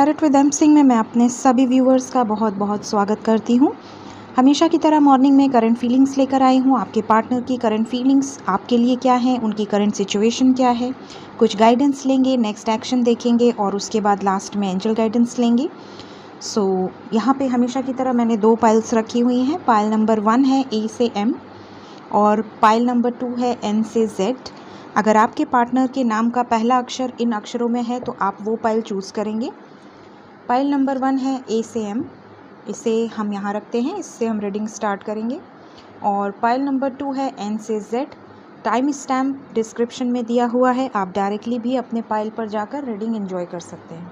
Tarot with M Singh में मैं अपने सभी व्यूअर्स का बहुत बहुत स्वागत करती हूँ। हमेशा की तरह मॉर्निंग में करंट फीलिंग्स लेकर आई हूँ। आपके पार्टनर की करंट फीलिंग्स आपके लिए क्या है, उनकी करंट सिचुएशन क्या है, कुछ गाइडेंस लेंगे, नेक्स्ट एक्शन देखेंगे और उसके बाद लास्ट में एंजल गाइडेंस लेंगे। यहाँ पे हमेशा की तरह मैंने 2 पाइल्स रखी हुई हैं। पाइल नंबर 1 है ए से एम और पाइल नंबर 2 है एन से जेड। अगर आपके पार्टनर के नाम का पहला अक्षर इन अक्षरों में है तो आप वो पाइल चूज़ करेंगे। पाइल नंबर 1 है ए से एम, इसे हम यहाँ रखते हैं, इससे हम रीडिंग स्टार्ट करेंगे। और पाइल नंबर 2 है एन से जेड। टाइम स्टैम्प डिस्क्रिप्शन में दिया हुआ है, आप डायरेक्टली भी अपने पाइल पर जाकर रीडिंग एंजॉय कर सकते हैं।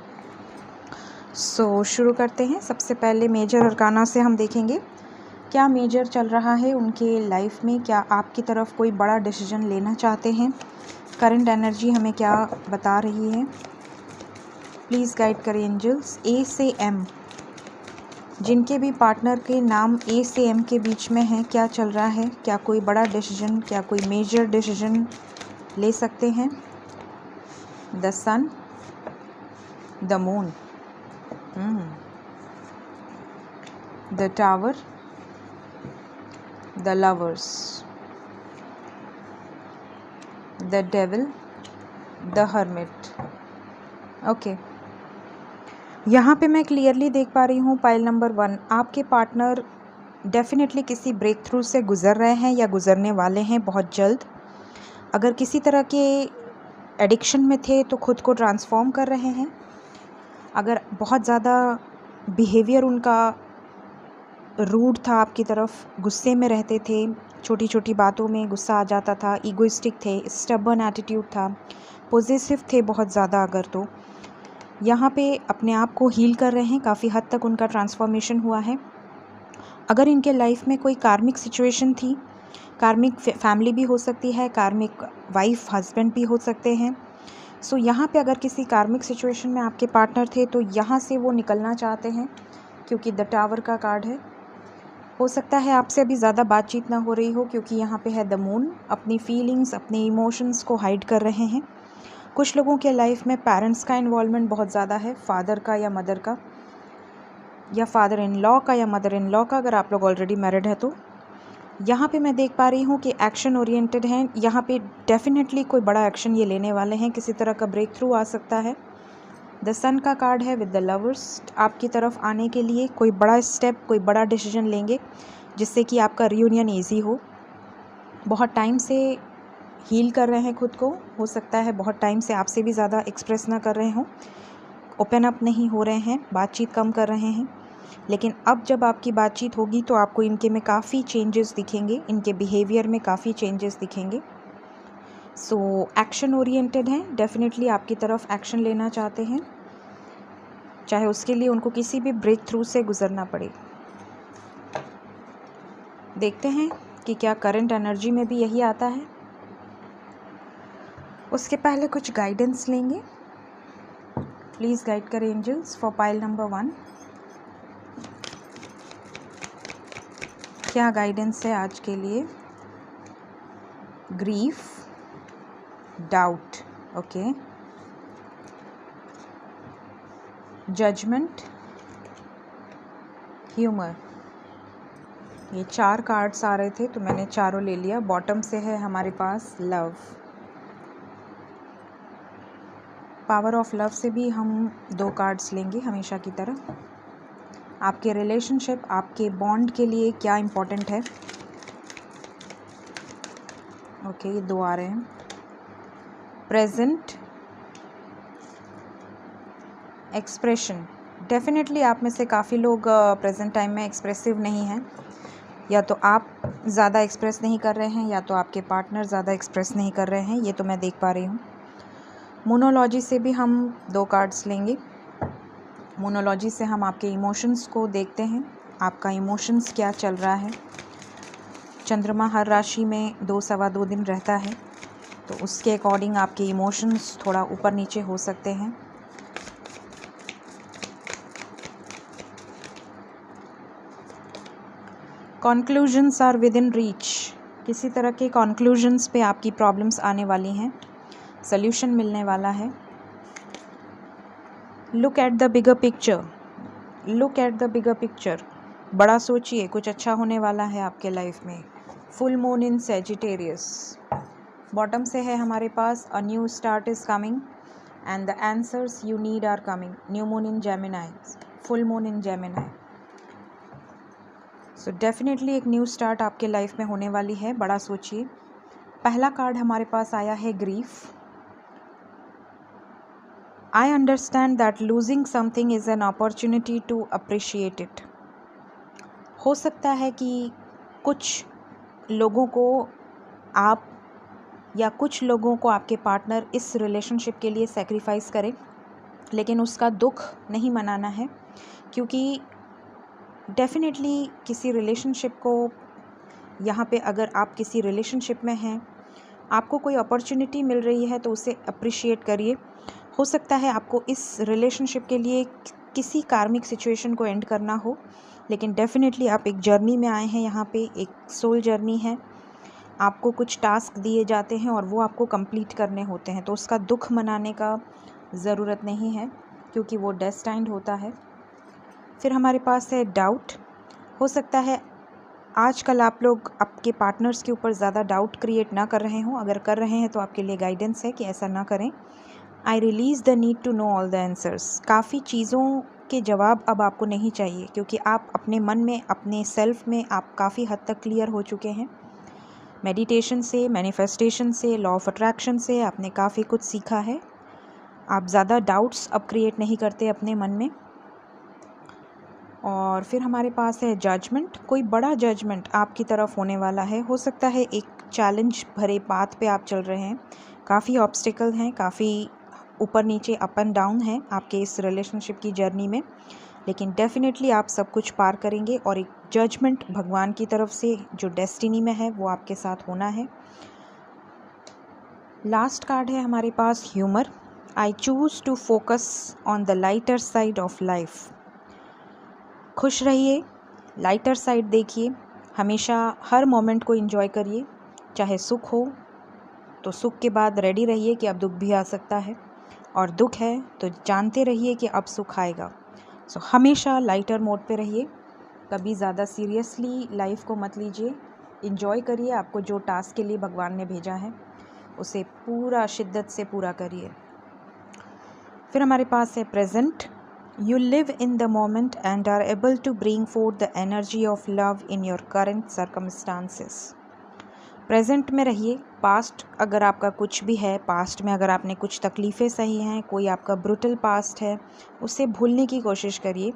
शुरू करते हैं। सबसे पहले मेजर अरकाना से हम देखेंगे क्या मेजर चल रहा है उनके लाइफ में। क्या आपकी तरफ कोई बड़ा डिसीजन लेना चाहते हैं, करंट एनर्जी हमें क्या बता रही है। प्लीज़ गाइड करें एंजल्स। ए से एम, जिनके भी पार्टनर के नाम ए से एम के बीच में है, क्या चल रहा है, क्या कोई बड़ा डिसीजन, क्या कोई मेजर डिसीजन ले सकते हैं। The sun, the moon, the tower, the lovers, the devil, the hermit. Okay, यहाँ पे मैं क्लियरली देख पा रही हूँ पाइल नंबर 1, आपके पार्टनर डेफिनेटली किसी ब्रेक थ्रू से गुज़र रहे हैं या गुज़रने वाले हैं बहुत जल्द। अगर किसी तरह के एडिक्शन में थे तो खुद को ट्रांसफॉर्म कर रहे हैं। अगर बहुत ज़्यादा बिहेवियर उनका रूड था आपकी तरफ, गुस्से में रहते थे, छोटी छोटी बातों में गुस्सा आ जाता था, ईगोइस्टिक थे, स्टबर्न एटीट्यूड था, पॉजिटिव थे बहुत ज़्यादा, अगर तो यहाँ पे अपने आप को हील कर रहे हैं। काफ़ी हद तक उनका ट्रांसफॉर्मेशन हुआ है। अगर इनके लाइफ में कोई कार्मिक सिचुएशन थी, कार्मिक फैमिली भी हो सकती है, कार्मिक वाइफ हस्बैंड भी हो सकते हैं। यहाँ पे अगर किसी कार्मिक सिचुएशन में आपके पार्टनर थे तो यहाँ से वो निकलना चाहते हैं, क्योंकि द टावर का कार्ड है। हो सकता है आपसे अभी ज़्यादा बातचीत ना हो रही हो, क्योंकि यहाँ पे है द मून। अपनी फीलिंग्स, अपने इमोशंस को हाइड कर रहे हैं। कुछ लोगों के लाइफ में पेरेंट्स का इन्वॉल्वमेंट बहुत ज़्यादा है, फादर का या मदर का, या फादर इन लॉ का या मदर इन लॉ का, अगर आप लोग ऑलरेडी मैरिड है तो। यहाँ पे मैं देख पा रही हूँ कि एक्शन ओरिएंटेड हैं। यहाँ पे डेफिनेटली कोई बड़ा एक्शन ये लेने वाले हैं, किसी तरह का ब्रेक थ्रू आ सकता है। द सन का कार्ड है विद द लवर्स। आपकी तरफ आने के लिए कोई बड़ा स्टेप, कोई बड़ा डिसीजन लेंगे जिससे कि आपका रियूनियन ईजी हो। बहुत टाइम से हील कर रहे हैं खुद को, हो सकता है बहुत टाइम से आपसे भी ज़्यादा एक्सप्रेस ना कर रहे हों, ओपन अप नहीं हो रहे हैं, बातचीत कम कर रहे हैं। लेकिन अब जब आपकी बातचीत होगी तो आपको इनके में काफ़ी चेंजेस दिखेंगे, इनके बिहेवियर में काफ़ी चेंजेस दिखेंगे। एक्शन ओरिएंटेड हैं, डेफिनेटली आपकी तरफ एक्शन लेना चाहते हैं, चाहे उसके लिए उनको किसी भी ब्रेक थ्रू से गुजरना पड़े। देखते हैं कि क्या करंट एनर्जी में भी यही आता है। उसके पहले कुछ गाइडेंस लेंगे। प्लीज़ गाइड करें एंजल्स फॉर पाइल नंबर 1। क्या गाइडेंस है आज के लिए। Grief, doubt, okay, judgement, humour. ये 4 कार्ड्स आ रहे थे तो मैंने चारों ले लिया। बॉटम से है हमारे पास लव। पावर ऑफ लव से भी हम 2 कार्ड्स लेंगे हमेशा की तरह। आपके रिलेशनशिप, आपके बॉन्ड के लिए क्या इम्पोर्टेंट है। ओके, ये 2 आ रहे हैं। Present, expression. डेफिनेटली आप में से काफ़ी लोग प्रेजेंट टाइम में एक्सप्रेसिव नहीं हैं, या तो आप ज़्यादा एक्सप्रेस नहीं कर रहे हैं या तो आपके पार्टनर ज़्यादा एक्सप्रेस नहीं कर रहे हैं, ये तो मैं देख पा रही हूँ। मोनोलॉजी से भी हम 2 कार्ड्स लेंगे। मोनोलॉजी से हम आपके इमोशंस को देखते हैं, आपका इमोशंस क्या चल रहा है। चंद्रमा हर राशि में 2 सवा 2 दिन रहता है, तो उसके अकॉर्डिंग आपके इमोशंस थोड़ा ऊपर नीचे हो सकते हैं। Conclusions are within reach. किसी तरह के कॉन्क्लूजन्स पे आपकी प्रॉब्लम्स आने वाली हैं, सल्यूशन मिलने वाला है। Look at the bigger picture, look at the bigger picture. बड़ा सोचिए, कुछ अच्छा होने वाला है आपके लाइफ में। Full moon in Sagittarius. Bottom से है हमारे पास a new start is coming and the answers you need are coming. New moon in Gemini, full moon in Gemini. So definitely एक न्यू स्टार्ट आपके लाइफ में होने वाली है। बड़ा सोचिए। पहला कार्ड हमारे पास आया है grief. I understand that losing something is an opportunity to appreciate it. हो सकता है कि कुछ लोगों को आप या कुछ लोगों को आपके पार्टनर इस रिलेशनशिप के लिए सेक्रीफाइस करें, लेकिन उसका दुख नहीं मनाना है, क्योंकि डेफिनेटली किसी रिलेशनशिप को, यहाँ पे अगर आप किसी रिलेशनशिप में हैं, आपको कोई अपॉर्चुनिटी मिल रही है तो उसे अप्रिशिएट करिए। हो सकता है आपको इस रिलेशनशिप के लिए किसी कार्मिक सिचुएशन को एंड करना हो, लेकिन डेफिनेटली आप एक जर्नी में आए हैं। यहाँ पे एक सोल जर्नी है। आपको कुछ टास्क दिए जाते हैं और वो आपको कंप्लीट करने होते हैं, तो उसका दुख मनाने का ज़रूरत नहीं है, क्योंकि वो डेस्टाइंड होता है। फिर हमारे पास है डाउट। हो सकता है आजकल आप लोग आपके पार्टनर्स के ऊपर ज़्यादा डाउट क्रिएट ना कर रहे हों। अगर कर रहे हैं तो आपके लिए गाइडेंस है कि ऐसा ना करें। I release the need to know all the answers. काफ़ी चीज़ों के जवाब अब आपको नहीं चाहिए, क्योंकि आप अपने मन में, अपने सेल्फ में आप काफ़ी हद तक क्लियर हो चुके हैं। मेडिटेशन से, मैनिफेस्टेशन से, लॉ ऑफ अट्रैक्शन से आपने काफ़ी कुछ सीखा है। आप ज़्यादा डाउट्स अब क्रिएट नहीं करते अपने मन में। और फिर हमारे पास है जजमेंट। कोई बड़ा जजमेंट आपकी तरफ होने वाला है। हो सकता है एक चैलेंज भरे पाथ पे आप चल रहे हैं, काफ़ी ऑब्स्टिकल हैं, काफ़ी ऊपर नीचे, अप एंड डाउन है आपके इस रिलेशनशिप की जर्नी में, लेकिन डेफिनेटली आप सब कुछ पार करेंगे और एक जजमेंट भगवान की तरफ से जो डेस्टिनी में है वो आपके साथ होना है। लास्ट कार्ड है हमारे पास humour. I choose to focus on the lighter side of life. खुश रहिए, लाइटर साइड देखिए, हमेशा हर मोमेंट को एंजॉय करिए। चाहे सुख हो तो सुख के बाद रेडी रहिए कि अब दुख भी आ सकता है, और दुख है तो जानते रहिए कि अब सुख आएगा। सो हमेशा लाइटर मोड पे रहिए, कभी ज़्यादा सीरियसली लाइफ को मत लीजिए। एंजॉय करिए, आपको जो टास्क के लिए भगवान ने भेजा है उसे पूरा शिद्दत से पूरा करिए। फिर हमारे पास है present. You live in the moment and are able to bring forth the energy of love in your current circumstances. Present में रहिए। पास्ट अगर आपका कुछ भी है, पास्ट में अगर आपने कुछ तकलीफ़ें सही हैं, कोई आपका ब्रूटल पास्ट है, उसे भूलने की कोशिश करिए।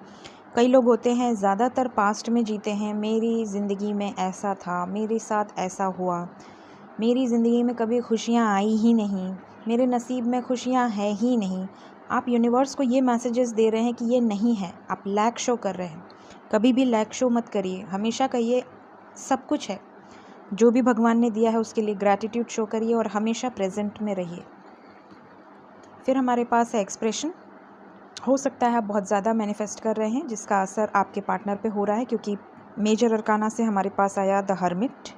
कई लोग होते हैं ज़्यादातर पास्ट में जीते हैं। मेरी ज़िंदगी में ऐसा था, मेरे साथ ऐसा हुआ, मेरी ज़िंदगी में कभी खुशियाँ आई ही नहीं, मेरे नसीब में खुशियाँ है ही नहीं। आप यूनिवर्स को ये मैसेजेस दे रहे हैं कि ये नहीं है, आप लैक शो कर रहे हैं। कभी भी लैक शो मत करिए, हमेशा कहिए सब कुछ है, जो भी भगवान ने दिया है उसके लिए ग्रैटिट्यूड शो करिए और हमेशा प्रेजेंट में रहिए। फिर हमारे पास है एक्सप्रेशन। हो सकता है आप बहुत ज़्यादा मैनिफेस्ट कर रहे हैं, जिसका असर आपके पार्टनर पे हो रहा है, क्योंकि मेजर अरकाना से हमारे पास आया द हर्मिट।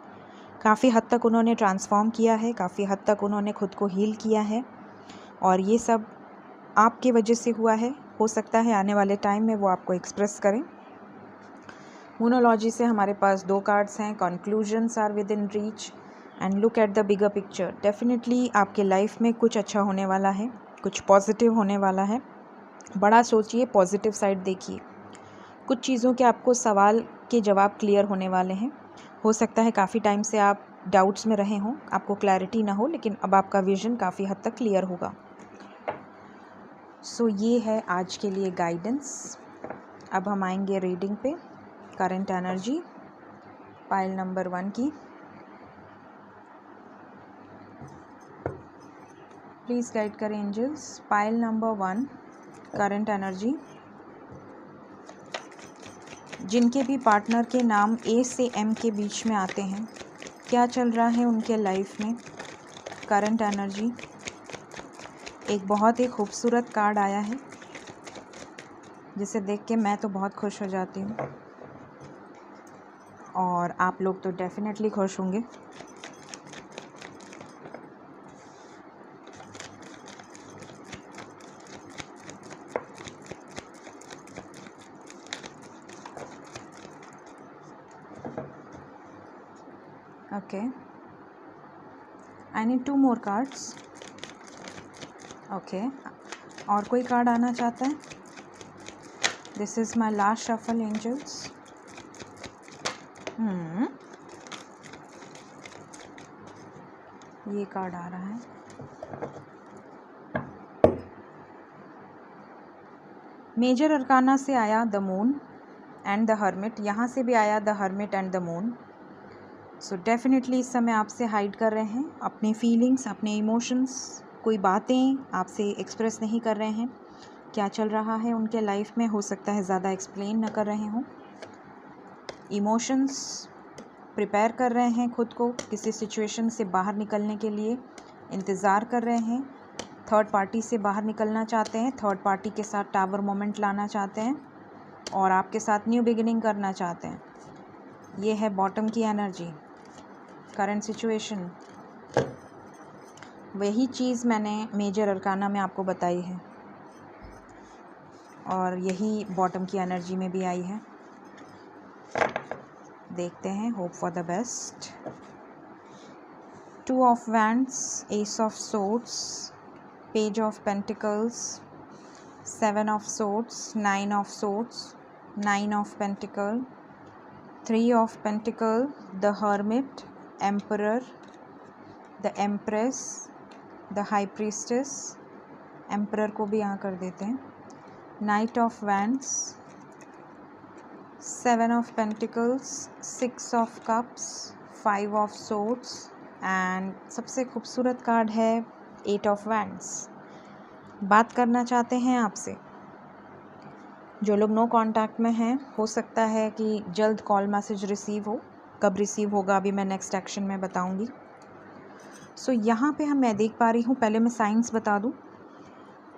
काफ़ी हद तक उन्होंने ट्रांसफॉर्म किया है, काफ़ी हद तक उन्होंने खुद को हील किया है, और ये सब आपके वजह से हुआ है। हो सकता है आने वाले टाइम में वो आपको एक्सप्रेस करें। मोनोलॉजी से हमारे पास 2 कार्ड्स हैं। Conclusions are within reach and look at the bigger picture. Definitely आपके लाइफ में कुछ अच्छा होने वाला है, कुछ पॉजिटिव होने वाला है। बड़ा सोचिए, पॉजिटिव साइड देखिए। कुछ चीज़ों के आपको सवाल के जवाब क्लियर होने वाले हैं। हो सकता है काफ़ी टाइम से आप डाउट्स में रहे हों, आपको क्लैरिटी ना हो, लेकिन अब आपका विजन काफ़ी हद तक क्लियर होगा। सो ये है आज के लिए गाइडेंस। अब हम आएंगे रीडिंग पे। करंट एनर्जी पाइल नंबर 1 की। प्लीज़ गाइड करें angels. Pile number 1 current energy. जिनके भी पार्टनर के नाम ए से एम के बीच में आते हैं, क्या चल रहा है उनके लाइफ में। Current energy. एक बहुत ही खूबसूरत कार्ड आया है, जिसे देख के मैं तो बहुत खुश हो जाती हूँ, और आप लोग तो डेफिनेटली खुश होंगे। Okay, I need 2 more cards. Okay, और कोई कार्ड आना चाहता है? This is my last shuffle angels. ये कार्ड आ रहा है. मेजर अरकाना से आया the moon and the hermit, यहाँ से भी आया the hermit and the moon. So definitely इस समय आपसे हाइड कर रहे हैं अपने फीलिंग्स, अपने इमोशंस, कोई बातें आपसे एक्सप्रेस नहीं कर रहे हैं. क्या चल रहा है उनके लाइफ में, हो सकता है ज़्यादा एक्सप्लेन न कर रहे हों. इमोशंस प्रिपेयर कर रहे हैं खुद को किसी सिचुएशन से बाहर निकलने के लिए, इंतज़ार कर रहे हैं. थर्ड पार्टी से बाहर निकलना चाहते हैं, थर्ड पार्टी के साथ टावर मोमेंट लाना चाहते हैं और आपके साथ न्यू बिगिनिंग करना चाहते हैं. ये है बॉटम की एनर्जी, करंट सिचुएशन. वही चीज़ मैंने मेजर अरकाना में आपको बताई है और यही बॉटम की एनर्जी में भी आई है. देखते हैं, hope for the best. 2 of Wands, Ace of Swords, Page of Pentacles, 7 of Swords, 9 of Swords, 9 of Pentacles, 3 of Pentacles, the Hermit, Emperor, the Empress, the High Priestess. Emperor को भी यहाँ कर देते हैं. Knight of Wands, 7 of Pentacles, 6 of Cups, 5 of Swords and सबसे खूबसूरत card है 8 of Wands. बात करना चाहते हैं आपसे. जो लोग नो कांटेक्ट में हैं, हो सकता है कि जल्द कॉल मैसेज रिसीव हो. कब रिसीव होगा अभी मैं नेक्स्ट एक्शन में बताऊंगी. सो यहाँ पे मैं देख पा रही हूँ, पहले मैं साइंस बता दूँ.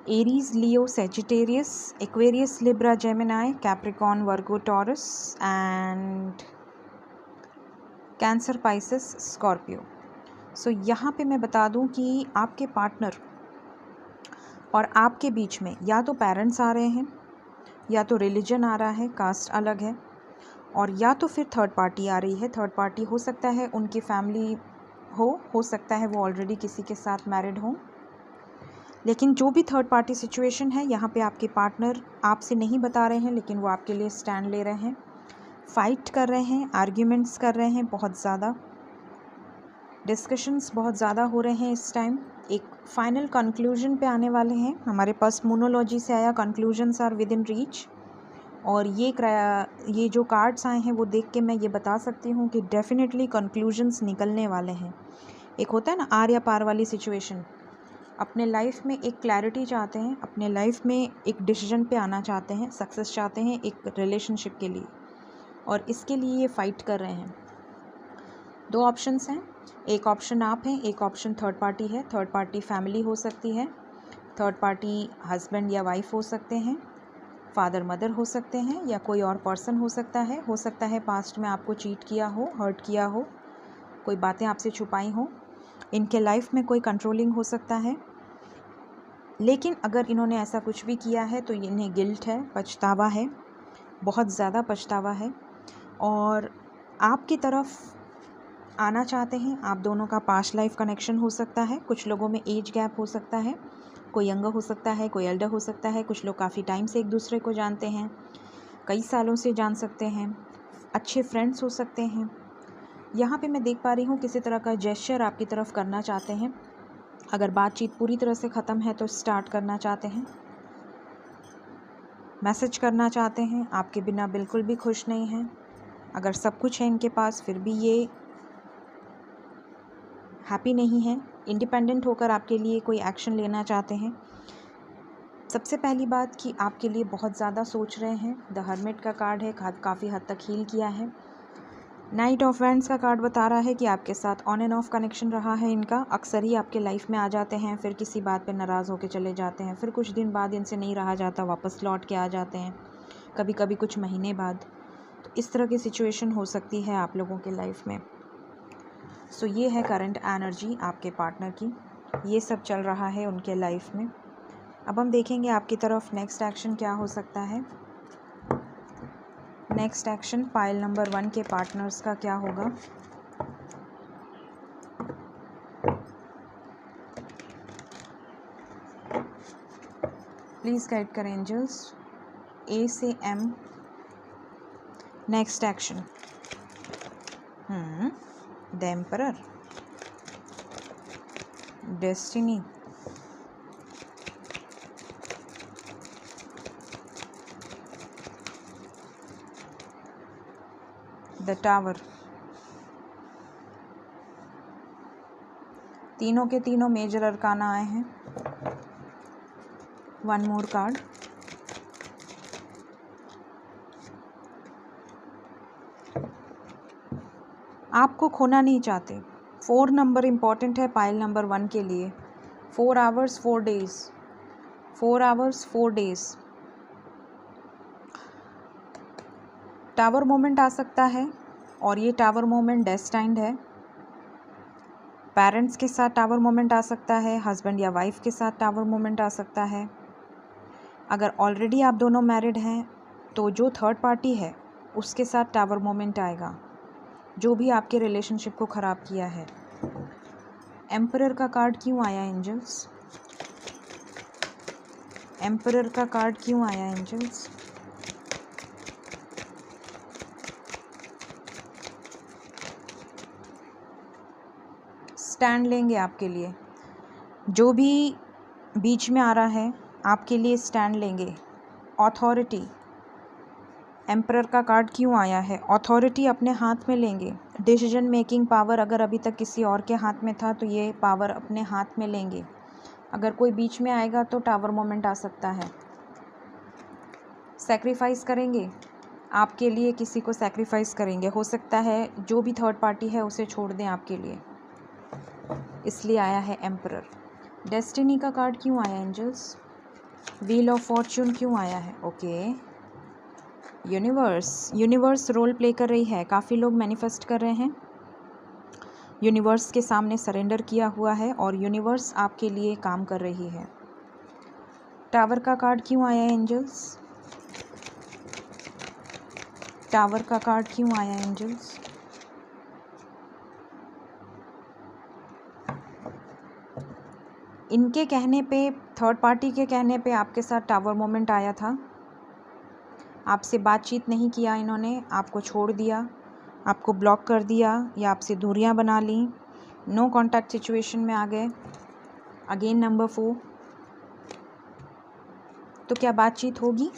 Aries, Leo, Sagittarius, Aquarius, Libra, Gemini, Capricorn, Virgo, Taurus and Cancer, Pisces, Scorpio. So यहाँ पे मैं बता दूँ कि आपके पार्टनर और आपके बीच में या तो पेरेंट्स आ रहे हैं, या तो रिलीजन आ रहा है, कास्ट अलग है, और या तो फिर थर्ड पार्टी आ रही है. थर्ड पार्टी हो सकता है उनकी फैमिली हो सकता है वो ऑलरेडी किसी के साथ मैरिड हो. लेकिन जो भी थर्ड पार्टी सिचुएशन है, यहाँ पे आपके पार्टनर आपसे नहीं बता रहे हैं, लेकिन वो आपके लिए स्टैंड ले रहे हैं, फाइट कर रहे हैं, आर्ग्यूमेंट्स कर रहे हैं, बहुत ज़्यादा डिस्कशंस बहुत ज़्यादा हो रहे हैं इस टाइम. एक फाइनल कंक्लूजन पे आने वाले हैं. हमारे पास मोनोलॉजी से आया conclusions are within reach. और ये जो कार्ड्स आए हैं वो देख के मैं ये बता सकती हूँ कि डेफिनेटली कंक्लूजन्स निकलने वाले हैं. एक होता है ना आर या पार वाली सिचुएशन. अपने लाइफ में एक क्लैरिटी चाहते हैं, अपने लाइफ में एक डिसीजन पे आना चाहते हैं, सक्सेस चाहते हैं एक रिलेशनशिप के लिए, और इसके लिए ये फाइट कर रहे हैं. 2 ऑप्शंस हैं. एक ऑप्शन आप हैं, एक ऑप्शन थर्ड पार्टी है. थर्ड पार्टी फैमिली हो सकती है, थर्ड पार्टी हस्बैंड या वाइफ हो सकते हैं, फादर मदर हो सकते हैं, या कोई और पर्सन हो सकता है. हो सकता है पास्ट में आपको चीट किया हो, हर्ट किया हो, कोई बातें आपसे छुपाई हो. इनके लाइफ में कोई कंट्रोलिंग हो सकता है. लेकिन अगर इन्होंने ऐसा कुछ भी किया है तो इन्हें गिल्ट है, पछतावा है, बहुत ज़्यादा पछतावा है, और आपकी तरफ आना चाहते हैं. आप दोनों का पास्ट लाइफ कनेक्शन हो सकता है. कुछ लोगों में एज गैप हो सकता है, कोई यंगर हो सकता है, कोई एल्डर हो सकता है. कुछ लोग काफ़ी टाइम से एक दूसरे को जानते हैं, कई सालों से जान सकते हैं, अच्छे फ्रेंड्स हो सकते हैं. यहाँ पे मैं देख पा रही हूँ किसी तरह का जेस्चर आपकी तरफ करना चाहते हैं. अगर बातचीत पूरी तरह से ख़त्म है तो स्टार्ट करना चाहते हैं, मैसेज करना चाहते हैं. आपके बिना बिल्कुल भी खुश नहीं हैं. अगर सब कुछ है इनके पास फिर भी ये हैप्पी नहीं है. इंडिपेंडेंट होकर आपके लिए कोई एक्शन लेना चाहते हैं. सबसे पहली बात कि आपके लिए बहुत ज़्यादा सोच रहे हैं. द हर्मिट का कार्ड है, काफ़ी हद तक हील किया है. नाइट ऑफ वैंड्स का कार्ड बता रहा है कि आपके साथ ऑन एंड ऑफ कनेक्शन रहा है इनका. अक्सर ही आपके लाइफ में आ जाते हैं, फिर किसी बात पे नाराज़ होकर चले जाते हैं, फिर कुछ दिन बाद इनसे नहीं रहा जाता, वापस लौट के आ जाते हैं, कभी कभी कुछ महीने बाद. तो इस तरह की सिचुएशन हो सकती है आप लोगों के लाइफ में. सो ये है करंट एनर्जी आपके पार्टनर की. ये सब चल रहा है उनके लाइफ में. अब हम देखेंगे आपकी तरफ नेक्स्ट एक्शन क्या हो सकता है. नेक्स्ट एक्शन पाइल नंबर 1 के पार्टनर्स का क्या होगा. प्लीज़ गाइड करें एंजल्स, ए से M, next action. The emperor, destiny, the tower. तीनों के तीनों मेजर अरकाना आए हैं। One more card. आपको खोना नहीं चाहते। 4 नंबर इम्पॉर्टेंट है पाइल नंबर 1 के लिए। 4 hours 4 days, 4 hours 4 days. Tower moment आ सकता है और ये टावर मोमेंट डेस्टाइंड है। पेरेंट्स के साथ टावर मोमेंट आ सकता है, हस्बैंड या वाइफ के साथ टावर मोमेंट आ सकता है। अगर ऑलरेडी आप दोनों मैरिड हैं तो जो थर्ड पार्टी है उसके साथ टावर मोमेंट आएगा, जो भी आपके रिलेशनशिप को ख़राब किया है। एम्परर का कार्ड क्यों आया एंजल्स? एम्परर का कार्ड क्यों आया एंजल्स? स्टैंड लेंगे आपके लिए। जो भी बीच में आ रहा है आपके लिए स्टैंड लेंगे। अथॉरिटी, एम्परर का कार्ड क्यों आया है? अथॉरिटी अपने हाथ में लेंगे। डिसीजन मेकिंग पावर अगर अभी तक किसी और के हाथ में था तो ये पावर अपने हाथ में लेंगे। अगर कोई बीच में आएगा तो टावर मोमेंट आ सकता है। सैक्रिफाइस करेंगे, आपके लिए किसी को सैक्रिफाइस करेंगे। हो सकता है जो भी थर्ड पार्टी है उसे छोड़ दें आपके लिए, इसलिए आया है एम्परर। डेस्टिनी का कार्ड क्यों आया एंजल्स? व्हील ऑफ फॉर्च्यून क्यों आया है? ओके। यूनिवर्स रोल प्ले कर रही है। काफ़ी लोग मैनिफेस्ट कर रहे हैं, यूनिवर्स के सामने सरेंडर किया हुआ है और यूनिवर्स आपके लिए काम कर रही है। टावर का कार्ड क्यों आया एंजल्स? टावर का कार्ड क्यों आया एंजल्स? इनके कहने पे, थर्ड पार्टी के कहने पे आपके साथ टावर मोमेंट आया था। आपसे बातचीत नहीं किया इन्होंने, आपको छोड़ दिया, आपको ब्लॉक कर दिया या आपसे दूरियां बना ली। नो कांटेक्ट सिचुएशन में आ गए। Again number 4। तो क्या बातचीत होगी?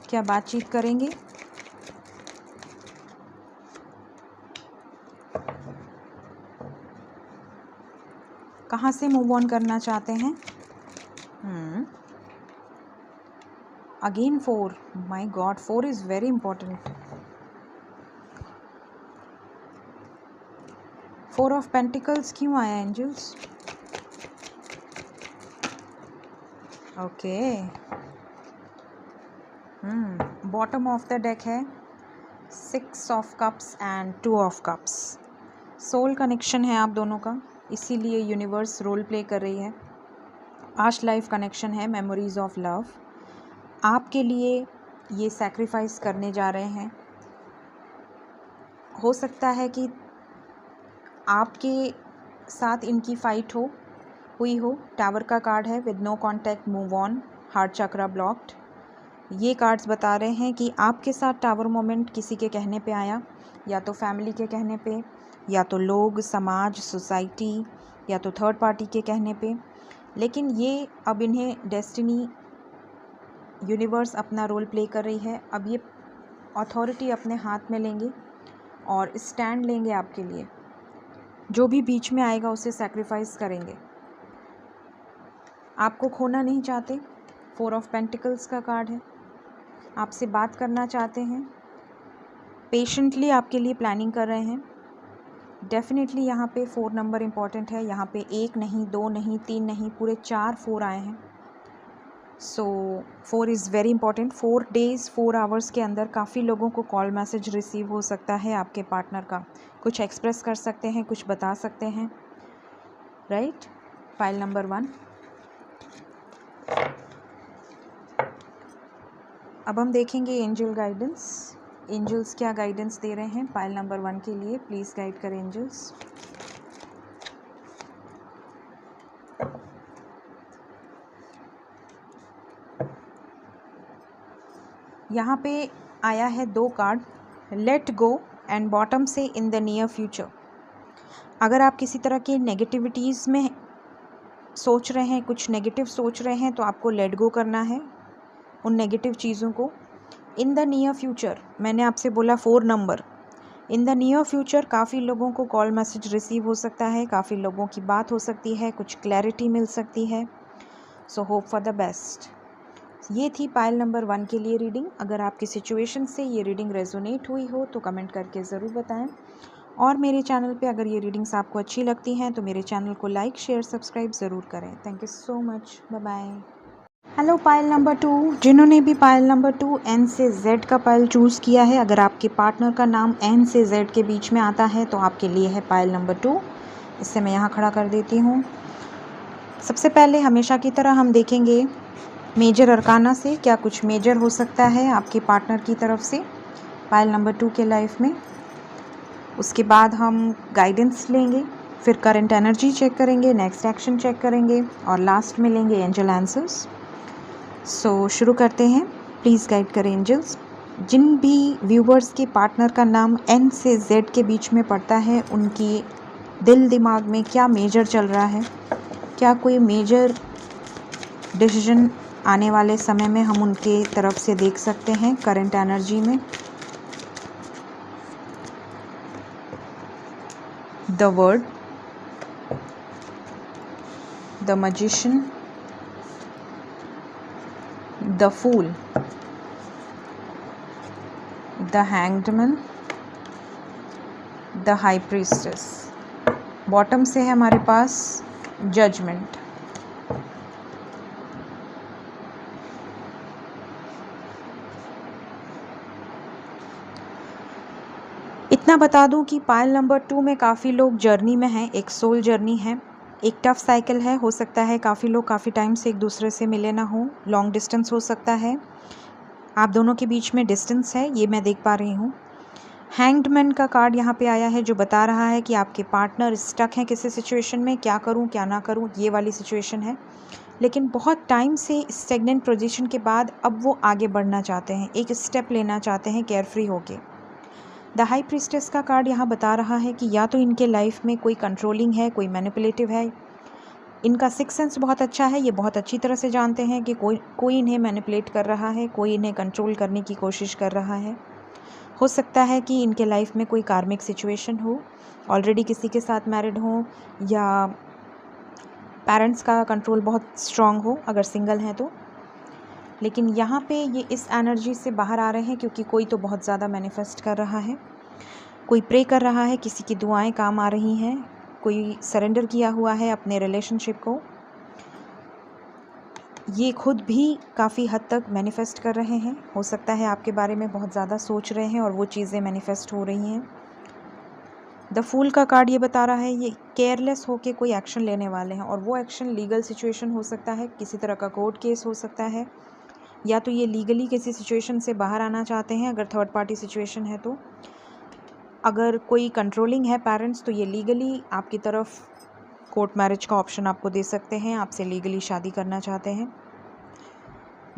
क्या बातचीत करेंगे? कहाँ से मूव ऑन करना चाहते हैं? Again 4। My god, 4 is very important. 4 of pentacles क्यों आया angels? Okay. Bottom of the deck है 6 of cups and 2 of cups. Soul connection है आप दोनों का, इसीलिए यूनिवर्स रोल प्ले कर रही है। पास्ट लाइफ कनेक्शन है, मेमोरीज ऑफ लव। आपके लिए ये सैक्रिफाइस करने जा रहे हैं। हो सकता है कि आपके साथ इनकी फ़ाइट हुई हो। टावर का कार्ड है, with no contact move on, heart chakra blocked. ये कार्ड्स बता रहे हैं कि आपके साथ टावर मोमेंट किसी के कहने पे आया, या तो फैमिली के कहने पे, या तो लोग, समाज, सोसाइटी, या तो थर्ड पार्टी के कहने पे। लेकिन ये अब इन्हें डेस्टिनी, यूनिवर्स अपना रोल प्ले कर रही है। अब ये अथॉरिटी अपने हाथ में लेंगे और स्टैंड लेंगे आपके लिए। जो भी बीच में आएगा उसे सैक्रिफाइस करेंगे। आपको खोना नहीं चाहते। 4 ऑफ पेंटिकल्स का कार्ड है। आपसे बात करना चाहते हैं, पेशेंटली आपके लिए प्लानिंग कर रहे हैं। डेफिनेटली यहाँ पे 4 नंबर इम्पॉर्टेंट है। यहाँ पे 1 नहीं, 2 नहीं, 3 नहीं, पूरे 4 4 आए हैं। सो 4 is very important. 4 days 4 hours के अंदर काफ़ी लोगों को कॉल मैसेज रिसीव हो सकता है आपके पार्टनर का। कुछ एक्सप्रेस कर सकते हैं, कुछ बता सकते हैं, राइट? File number 1। अब हम देखेंगे एंजल गाइडेंस। एंजल्स क्या गाइडेंस दे रहे हैं फाइल नंबर 1 के लिए। प्लीज़ गाइड करें एंजल्स। यहाँ पे आया है 2 card, let go and bottom से इन द नियर फ्यूचर। अगर आप किसी तरह की नेगेटिविटीज़ में सोच रहे हैं, कुछ नेगेटिव सोच रहे हैं, तो आपको लेट गो करना है उन नेगेटिव चीज़ों को। इन द नियर फ्यूचर, मैंने आपसे बोला 4 number. In the near future काफ़ी लोगों को कॉल मैसेज रिसीव हो सकता है, काफ़ी लोगों की बात हो सकती है, कुछ क्लैरिटी मिल सकती है। So hope for the best. ये थी पाइल नंबर 1 के लिए रीडिंग। अगर आपकी सिचुएशन से ये रीडिंग रेजोनेट हुई हो तो कमेंट करके ज़रूर बताएं। और मेरे चैनल पे अगर ये रीडिंग्स आपको अच्छी लगती हैं तो मेरे चैनल को लाइक शेयर सब्सक्राइब ज़रूर करें। Thank you so much, bye bye. Hello pile number 2, जिन्होंने भी पाइल नंबर 2 एन से जेड का पाइल चूज़ किया है, अगर आपके पार्टनर का नाम एन से जेड के बीच में आता है तो आपके लिए है पाइल नंबर 2। इससे मैं यहाँ खड़ा कर देती हूँ। सबसे पहले हमेशा की तरह हम देखेंगे मेजर अरकाना से क्या कुछ मेजर हो सकता है आपके पार्टनर की तरफ से पाइल नंबर 2 के लाइफ में। उसके बाद हम गाइडेंस लेंगे, फिर करंट एनर्जी चेक करेंगे, नेक्स्ट एक्शन चेक करेंगे और लास्ट में लेंगे एंजल आंसर्स। सो शुरू करते हैं। प्लीज़ गाइड करें एंजल्स। जिन भी व्यूवर्स के पार्टनर का नाम एन से जेड के बीच में पड़ता है, उनकी दिल दिमाग में क्या मेजर चल रहा है, क्या कोई मेजर डिसीजन आने वाले समय में हम उनके तरफ से देख सकते हैं करंट एनर्जी में। The world, the magician, the fool, the hanged man, the high priestess. Bottom से है हमारे पास जजमेंट। इतना बता दूं कि पाइल नंबर 2 में काफ़ी लोग जर्नी में हैं, एक सोल जर्नी है, एक टफ साइकिल है। हो सकता है काफ़ी लोग काफ़ी टाइम से एक दूसरे से मिले ना हो, लॉन्ग डिस्टेंस हो सकता है, आप दोनों के बीच में डिस्टेंस है, ये मैं देख पा रही हूँ। हैंग्ड मैन का कार्ड यहाँ पे आया है जो बता रहा है कि आपके पार्टनर स्टक हैं किसी सिचुएशन में, क्या करूँ क्या ना करूँ, ये वाली सिचुएशन है। लेकिन बहुत टाइम से स्टेगनेंट पोजीशन के बाद अब वो आगे बढ़ना चाहते हैं, एक स्टेप लेना चाहते हैं केयर फ्री होके। द हाई प्रीस्टेस का कार्ड यहाँ बता रहा है कि या तो इनके लाइफ में कोई कंट्रोलिंग है, कोई मैनिपुलेटिव है। इनका सिक्स सेंस बहुत अच्छा है, ये बहुत अच्छी तरह से जानते हैं कि कोई इन्हें मैनिपुलेट कर रहा है, कोई इन्हें कंट्रोल करने की कोशिश कर रहा है। हो सकता है कि इनके लाइफ में कोई कार्मिक सिचुएशन हो, ऑलरेडी किसी के साथ मैरिड हो, या पेरेंट्स का कंट्रोल बहुत स्ट्रांग हो अगर सिंगल हैं तो। लेकिन यहाँ पे ये इस एनर्जी से बाहर आ रहे हैं क्योंकि कोई तो बहुत ज़्यादा मैनिफेस्ट कर रहा है, कोई प्रे कर रहा है, किसी की दुआएं काम आ रही हैं, कोई सरेंडर किया हुआ है अपने रिलेशनशिप को। ये खुद भी काफ़ी हद तक मैनिफेस्ट कर रहे हैं। हो सकता है आपके बारे में बहुत ज़्यादा सोच रहे हैं और वो चीज़ें मैनिफेस्ट हो रही हैं। द फूल का कार्ड ये बता रहा है ये केयरलेस होके कोई एक्शन लेने वाले हैं, और वो एक्शन लीगल सिचुएशन हो सकता है, किसी तरह का कोर्ट केस हो सकता है, या तो ये लीगली किसी सिचुएशन से बाहर आना चाहते हैं अगर थर्ड पार्टी सिचुएशन है तो। अगर कोई कंट्रोलिंग है पेरेंट्स तो ये लीगली आपकी तरफ कोर्ट मैरिज का ऑप्शन आपको दे सकते हैं, आपसे लीगली शादी करना चाहते हैं।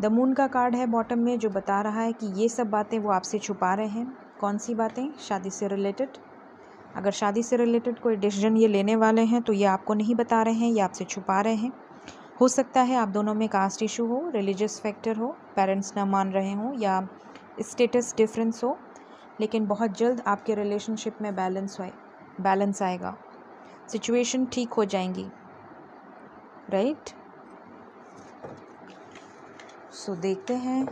द मून का कार्ड है बॉटम में जो बता रहा है कि ये सब बातें वो आपसे छुपा रहे हैं। कौन सी बातें? शादी से रिलेटेड। अगर शादी से रिलेटेड कोई डिसीजन ये लेने वाले हैं तो ये आपको नहीं बता रहे हैं, ये आपसे छुपा रहे हैं। हो सकता है आप दोनों में कास्ट इशू हो, रिलीजियस फैक्टर हो, पेरेंट्स ना मान रहे हों, या स्टेटस डिफरेंस हो, लेकिन बहुत जल्द आपके रिलेशनशिप में बैलेंस आएगा, सिचुएशन ठीक हो जाएंगी, राइट। सो देखते हैं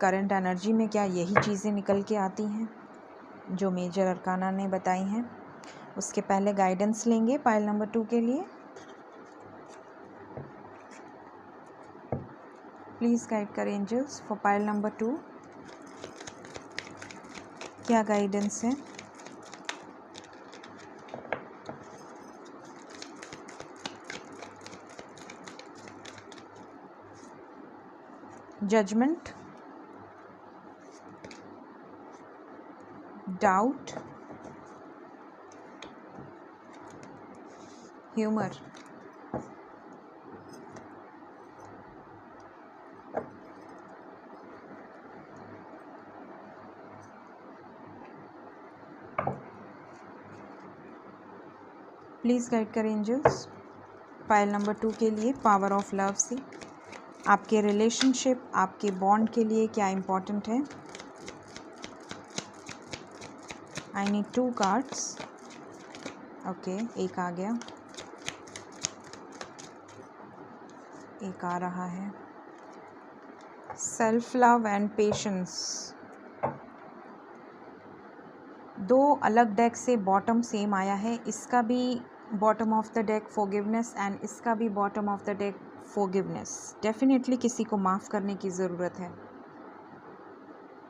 करंट एनर्जी में क्या यही चीज़ें निकल के आती हैं जो मेजर अरकाना ने बताई हैं। उसके पहले गाइडेंस लेंगे पाइल नंबर 2 के लिए। प्लीज़ गाइड करें एंजल्स फॉर पाइल नंबर 2, क्या गाइडेंस है। Judgement, doubt, humour, please guide करें एंजल्स पाइल नंबर 2 के लिए पावर ऑफ लव से आपके रिलेशनशिप, आपके बॉन्ड के लिए क्या इम्पोर्टेंट है। आई नीड 2 कार्ड्स। ओके, एक आ गया, एक आ रहा है। Self love and patience. दो अलग डेक से बॉटम सेम आया है। इसका भी bottom of the deck forgiveness and इसका भी bottom of the deck forgiveness. Definitely किसी को माफ़ करने की ज़रूरत है,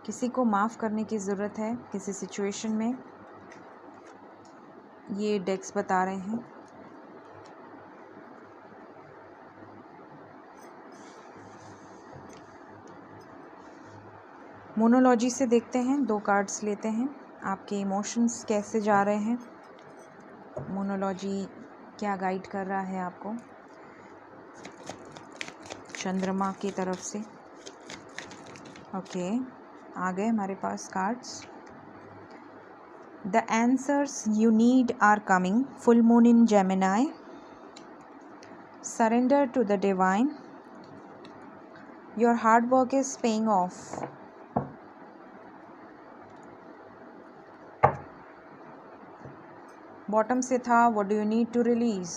किसी को माफ़ करने की ज़रूरत है किसी सिचुएशन में, ये डेक्स बता रहे हैं। मोनोलॉजी से देखते हैं, 2 कार्ड्स लेते हैं। आपके इमोशंस कैसे जा रहे हैं, मोनोलॉजी क्या गाइड कर रहा है आपको चंद्रमा की तरफ से। ओके, आ गए हमारे पास cards. The answers you need are coming. Full moon in Gemini, surrender to the divine, your hard work is paying off. Bottom से था what do you need to release.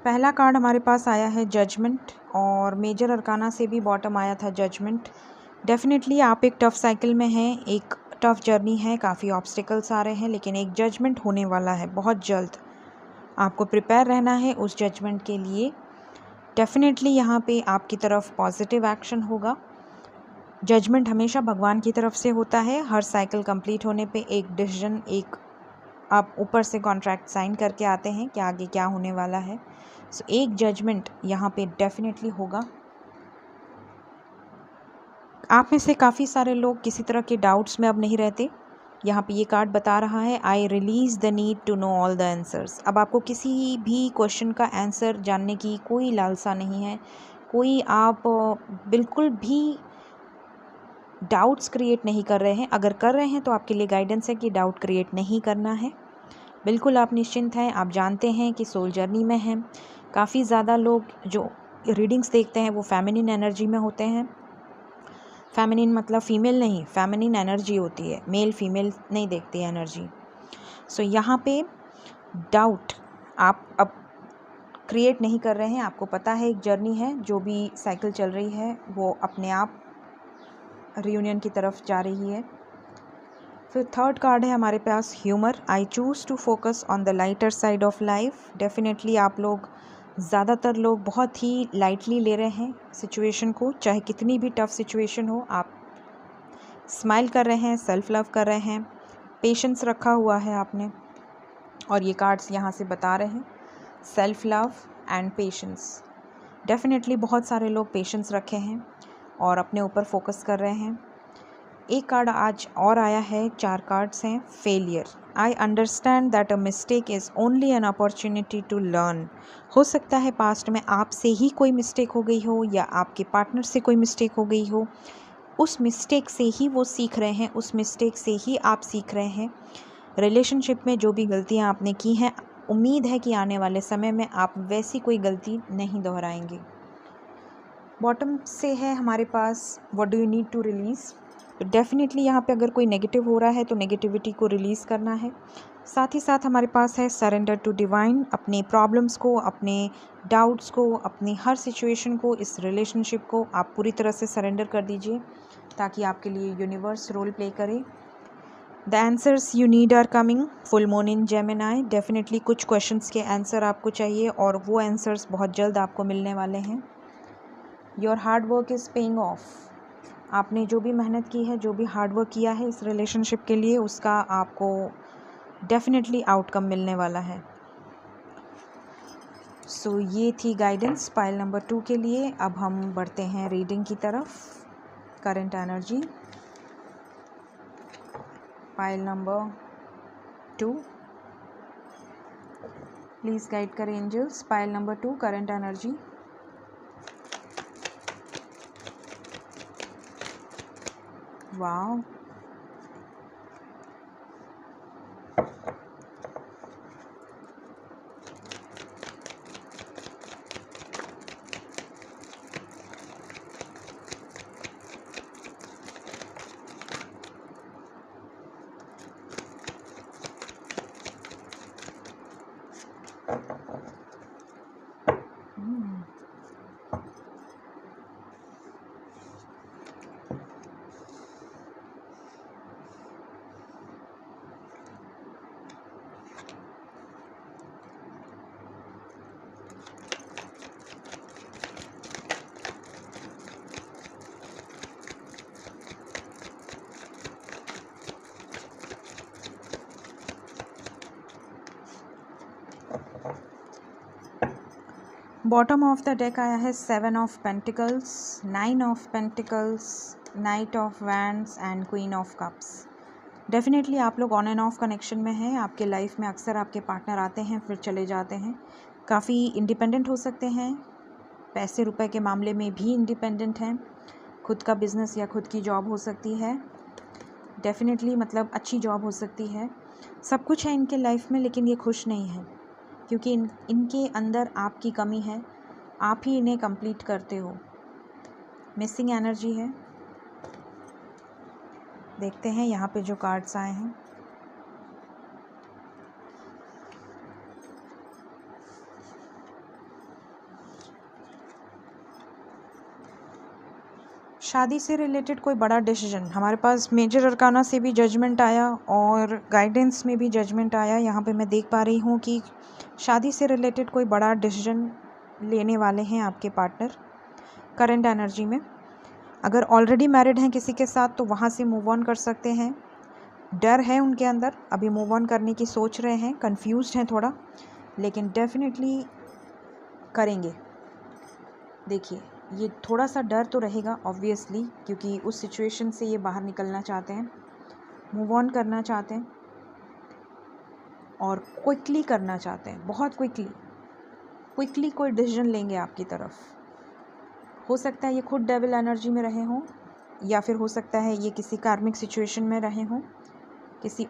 पहला कार्ड हमारे पास आया है जजमेंट, और मेजर अरकाना से भी बॉटम आया था जजमेंट। डेफिनेटली आप एक टफ़ साइकिल में हैं, एक टफ़ जर्नी है, काफ़ी ऑब्स्टिकल्स आ रहे हैं, लेकिन एक जजमेंट होने वाला है बहुत जल्द। आपको प्रिपेयर रहना है उस जजमेंट के लिए। डेफिनेटली यहाँ पे आपकी तरफ पॉजिटिव एक्शन होगा। जजमेंट हमेशा भगवान की तरफ से होता है। हर साइकिल कंप्लीट होने पे एक डिसीजन, एक आप ऊपर से कॉन्ट्रैक्ट साइन करके आते हैं कि आगे क्या होने वाला है। सो एक जजमेंट यहाँ पे डेफिनेटली होगा। आप में से काफ़ी सारे लोग किसी तरह के डाउट्स में अब नहीं रहते। यहाँ पे ये कार्ड बता रहा है I release the need to know all the answers. अब आपको किसी भी क्वेश्चन का आंसर जानने की कोई लालसा नहीं है, कोई आप बिल्कुल भी डाउट्स क्रिएट नहीं कर रहे हैं। अगर कर रहे हैं तो आपके लिए गाइडेंस है कि डाउट क्रिएट नहीं करना है। बिल्कुल आप निश्चिंत हैं। आप जानते हैं कि सोल जर्नी में हैं। काफ़ी ज़्यादा लोग जो रीडिंग्स देखते हैं वो फेमिनिन एनर्जी में होते हैं। फेमिनिन मतलब फीमेल नहीं, फेमिनिन एनर्जी होती है, मेल फीमेल नहीं देखती है एनर्जी। सो यहाँ पे डाउट आप अब क्रिएट नहीं कर रहे हैं। आपको पता है एक जर्नी है, जो भी साइकिल चल रही है वो अपने आप रियूनियन की तरफ जा रही है। फिर थर्ड कार्ड है हमारे पास humour. I choose to focus on the lighter side of life. Definitely आप लोग, ज़्यादातर लोग बहुत ही लाइटली ले रहे हैं सिचुएशन को, चाहे कितनी भी टफ सिचुएशन हो। आप स्माइल कर रहे हैं, सेल्फ लव कर रहे हैं, पेशेंस रखा हुआ है आपने, और ये कार्ड्स यहाँ से बता रहे हैं self love and patience. Definitely बहुत सारे लोग पेशेंस रखे हैं और अपने ऊपर फोकस कर रहे हैं। एक कार्ड आज और आया है, 4 कार्ड्स हैं। Failure. I understand that a mistake is only an opportunity to learn. हो सकता है पास्ट में आपसे ही कोई मिस्टेक हो गई हो या आपके पार्टनर से कोई मिस्टेक हो गई हो। उस मिस्टेक से ही वो सीख रहे हैं, उस मिस्टेक से ही आप सीख रहे हैं। रिलेशनशिप में जो भी गलतियाँ आपने की हैं, उम्मीद है कि आने वाले समय में आप वैसी कोई गलती नहीं दोहराएंगे। बॉटम से है हमारे पास what do you need to release. Definitely यहाँ पे अगर कोई नेगेटिव हो रहा है तो नेगेटिविटी को रिलीज़ करना है। साथ ही साथ हमारे पास है सरेंडर टू डिवाइन। अपने प्रॉब्लम्स को, अपने डाउट्स को, अपनी हर सिचुएशन को, इस रिलेशनशिप को आप पूरी तरह से सरेंडर कर दीजिए ताकि आपके लिए यूनिवर्स रोल प्ले करे। The answers you need are coming. Full moon in Gemini. Definitely कुछ क्वेश्चंस के आंसर आपको चाहिए और वो आंसर्स बहुत जल्द आपको मिलने वाले हैं। Your hard work is paying off. आपने जो भी मेहनत की है, जो भी हार्ड वर्क किया है इस रिलेशनशिप के लिए, उसका आपको डेफिनेटली आउटकम मिलने वाला है। सो ये थी गाइडेंस पाइल नंबर 2 के लिए। अब हम बढ़ते हैं रीडिंग की तरफ। Current energy pile number 2, please guide करें angels. Pile number 2 current energy. Wow, bottom of the deck आया है 7 of pentacles, 9 of pentacles, knight of wands and queen of cups. Definitely आप लोग ऑन एंड ऑफ कनेक्शन में हैं। आपके life में अक्सर आपके पार्टनर आते हैं फिर चले जाते हैं। काफ़ी इंडिपेंडेंट हो सकते हैं, पैसे रुपए के मामले में भी इंडिपेंडेंट हैं। खुद का बिजनेस या खुद की जॉब हो सकती है, डेफिनेटली मतलब अच्छी जॉब हो सकती है। सब कुछ है इनके लाइफ में, लेकिन ये खुश नहीं है क्योंकि इनके अंदर आपकी कमी है। आप ही इन्हें कंप्लीट करते हो। मिसिंग एनर्जी है। देखते हैं यहाँ पे जो कार्ड्स आए हैं। शादी से रिलेटेड कोई बड़ा डिसीजन, हमारे पास मेजर अरकाना से भी जजमेंट आया और गाइडेंस में भी जजमेंट आया। यहाँ पे मैं देख पा रही हूँ कि शादी से रिलेटेड कोई बड़ा डिसीजन लेने वाले हैं आपके पार्टनर करंट एनर्जी में। अगर ऑलरेडी मैरिड हैं किसी के साथ तो वहाँ से मूव ऑन कर सकते हैं। डर है उनके अंदर, अभी मूव ऑन करने की सोच रहे हैं, कंफ्यूज्ड हैं थोड़ा, लेकिन डेफिनेटली करेंगे। देखिए ये थोड़ा सा डर तो रहेगा ऑब्वियसली, क्योंकि उस सिचुएशन से ये बाहर निकलना चाहते हैं, मूव ऑन करना चाहते हैं और क्विकली करना चाहते हैं। बहुत क्विकली कोई डिसीजन लेंगे आपकी तरफ। हो सकता है ये खुद डेविल एनर्जी में रहे हों, या फिर हो सकता है ये किसी कार्मिक सिचुएशन में रहे हों,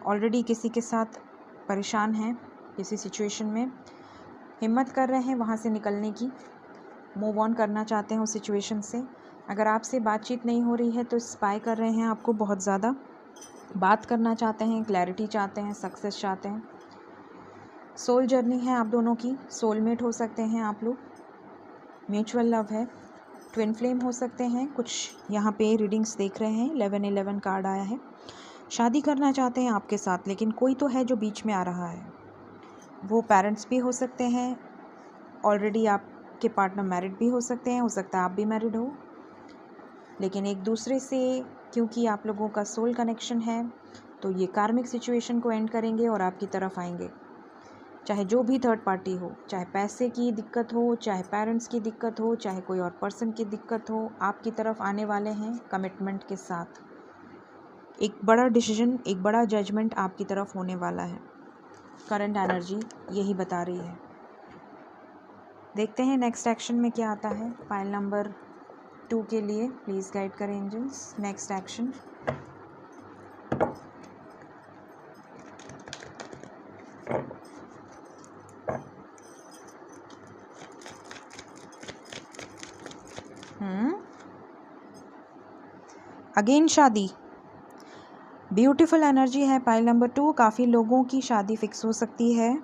ऑलरेडी किसी के साथ परेशान हैं, किसी सिचुएशन में हिम्मत कर रहे हैं वहाँ से निकलने की, मूव ऑन करना चाहते हैं उस सिचुएशन से। अगर आपसे बातचीत नहीं हो रही है तो स्पाई कर रहे हैं आपको बहुत ज़्यादा, बात करना चाहते हैं, क्लैरिटी चाहते हैं, सक्सेस चाहते हैं। सोल जर्नी है आप दोनों की, सोलमेट हो सकते हैं आप लोग, म्यूचुअल लव है, ट्विन फ्लेम हो सकते हैं। कुछ यहाँ पे रीडिंग्स देख रहे हैं, 11-11 कार्ड आया है। शादी करना चाहते हैं आपके साथ, लेकिन कोई तो है जो बीच में आ रहा है। वो पेरेंट्स भी हो सकते हैं, ऑलरेडी आपके पार्टनर मैरिड भी हो सकते हैं, हो सकता है आप भी मैरिड हो, लेकिन एक दूसरे से क्योंकि आप लोगों का सोल कनेक्शन है तो ये कार्मिक सिचुएशन को एंड करेंगे और आपकी तरफ आएंगे। चाहे जो भी थर्ड पार्टी हो, चाहे पैसे की दिक्कत हो, चाहे पेरेंट्स की दिक्कत हो, चाहे कोई और पर्सन की दिक्कत हो, आपकी तरफ आने वाले हैं कमिटमेंट के साथ। एक बड़ा डिसीजन, एक बड़ा जजमेंट आपकी तरफ होने वाला है। करंट एनर्जी यही बता रही है। देखते हैं नेक्स्ट एक्शन में क्या आता है। पाइल नंबर 2 के लिए प्लीज़ गाइड करें एंजल्स। Next action. अगेन शादी, ब्यूटीफुल एनर्जी है पाइल नंबर 2। काफ़ी लोगों की शादी फिक्स हो सकती है,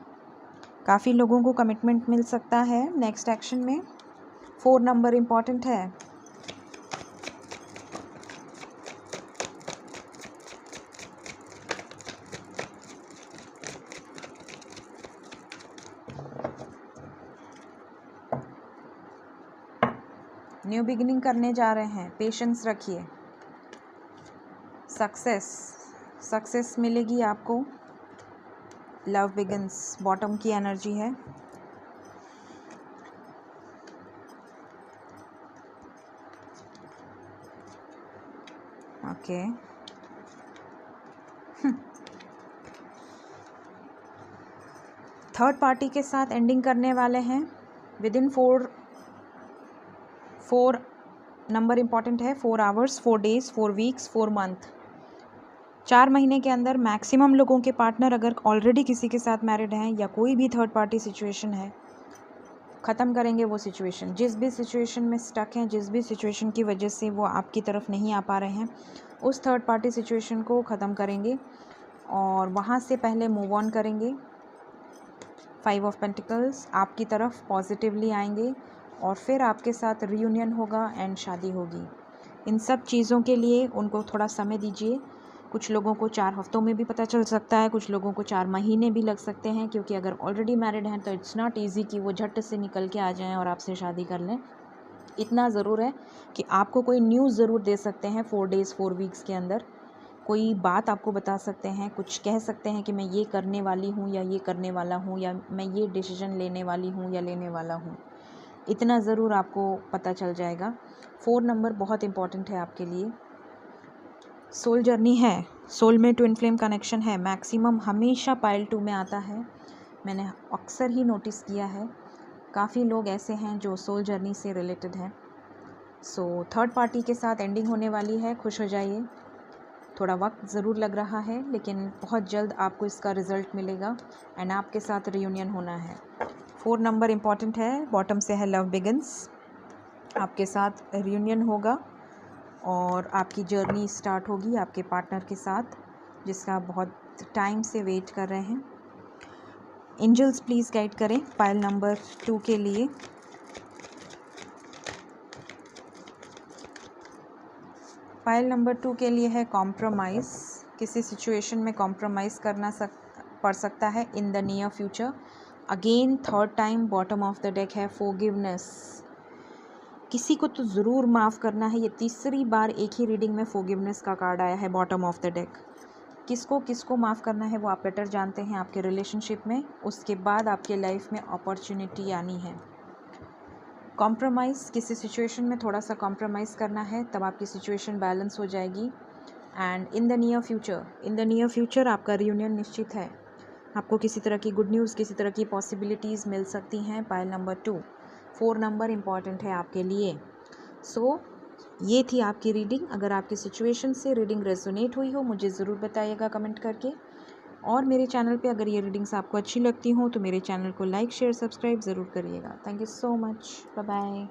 काफ़ी लोगों को कमिटमेंट मिल सकता है नेक्स्ट एक्शन में। 4 नंबर इम्पॉर्टेंट है। न्यू बिगिनिंग करने जा रहे हैं, पेशेंस रखिए। सक्सेस मिलेगी आपको। लव बिगिंस, बॉटम की एनर्जी है। ओके थर्ड पार्टी के साथ एंडिंग करने वाले हैं विदिन 4 नंबर इम्पॉर्टेंट है। 4 आवर्स, 4 डेज, 4 वीक्स, 4 मंथ, 4 महीने के अंदर मैक्सिमम लोगों के पार्टनर अगर ऑलरेडी किसी के साथ मैरिड हैं या कोई भी थर्ड पार्टी सिचुएशन है, ख़त्म करेंगे वो सिचुएशन। जिस भी सिचुएशन में स्टक हैं, जिस भी सिचुएशन की वजह से वो आपकी तरफ नहीं आ पा रहे हैं, उस थर्ड पार्टी सिचुएशन को ख़त्म करेंगे और वहाँ से पहले मूव ऑन करेंगे। 5 ऑफ पेंटिकल्स आपकी तरफ पॉजिटिवली आएंगे और फिर आपके साथ रियूनियन होगा एंड शादी होगी। इन सब चीज़ों के लिए उनको थोड़ा समय दीजिए। कुछ लोगों को 4 हफ्तों में भी पता चल सकता है, कुछ लोगों को 4 महीने भी लग सकते हैं, क्योंकि अगर ऑलरेडी मैरिड हैं तो इट्स नॉट ईजी कि वो झट से निकल के आ जाएं और आपसे शादी कर लें। इतना ज़रूर है कि आपको कोई न्यूज़ ज़रूर दे सकते हैं 4 डेज़ 4 वीक्स के अंदर। कोई बात आपको बता सकते हैं, कुछ कह सकते हैं कि मैं ये करने वाली हूँ या ये करने वाला हूँ, या मैं ये डिसीजन लेने वाली हूँ या लेने वाला हूँ। इतना ज़रूर आपको पता चल जाएगा। 4 नंबर बहुत इम्पॉर्टेंट है आपके लिए। सोल जर्नी है, सोल में ट्विन फ्लेम कनेक्शन है, मैक्सिमम हमेशा पाइल 2 में आता है। मैंने अक्सर ही नोटिस किया है, काफ़ी लोग ऐसे हैं जो सोल जर्नी से रिलेटेड हैं। सो थर्ड पार्टी के साथ एंडिंग होने वाली है, खुश हो जाइए। थोड़ा वक्त ज़रूर लग रहा है लेकिन बहुत जल्द आपको इसका रिज़ल्ट मिलेगा एंड आपके साथ रियूनियन होना है। 4 नंबर इम्पॉर्टेंट है, बॉटम से है लव बिगिन्स। आपके साथ रियूनियन होगा और आपकी जर्नी स्टार्ट होगी आपके पार्टनर के साथ, जिसका आप बहुत टाइम से वेट कर रहे हैं। एंजल्स प्लीज़ गाइड करें पाइल नंबर 2 के लिए। पाइल नंबर 2 के लिए है कॉम्प्रोमाइज़। किसी सिचुएशन में कॉम्प्रोमाइज़ करना पड़ सकता है in the near future. Again third time bottom of the deck है फॉरगिवनेस। किसी को तो ज़रूर माफ़ करना है। ये तीसरी बार एक ही रीडिंग में फॉरगिवनेस का कार्ड आया है बॉटम ऑफ द डेक। किसको किसको माफ़ करना है वो आप बेटर जानते हैं आपके रिलेशनशिप में। उसके बाद आपके लाइफ में अपॉर्चुनिटी आनी है। कॉम्प्रोमाइज़, किसी सिचुएशन में थोड़ा सा कॉम्प्रोमाइज़ करना है, तब आपकी सिचुएशन बैलेंस हो जाएगी। And in the near future आपका रियूनियन निश्चित है। आपको किसी तरह की गुड न्यूज़, किसी तरह की पॉसिबिलिटीज़ मिल सकती हैं। पाइल नंबर 2, 4 नंबर इम्पॉर्टेंट है आपके लिए। सो ये थी आपकी रीडिंग। अगर आपकी सिचुएशन से रीडिंग रेजोनेट हुई हो मुझे ज़रूर बताइएगा कमेंट करके। और मेरे चैनल पे अगर ये रीडिंग्स आपको अच्छी लगती हों तो मेरे चैनल को लाइक शेयर सब्सक्राइब ज़रूर करिएगा। Thank you so much, bye bye.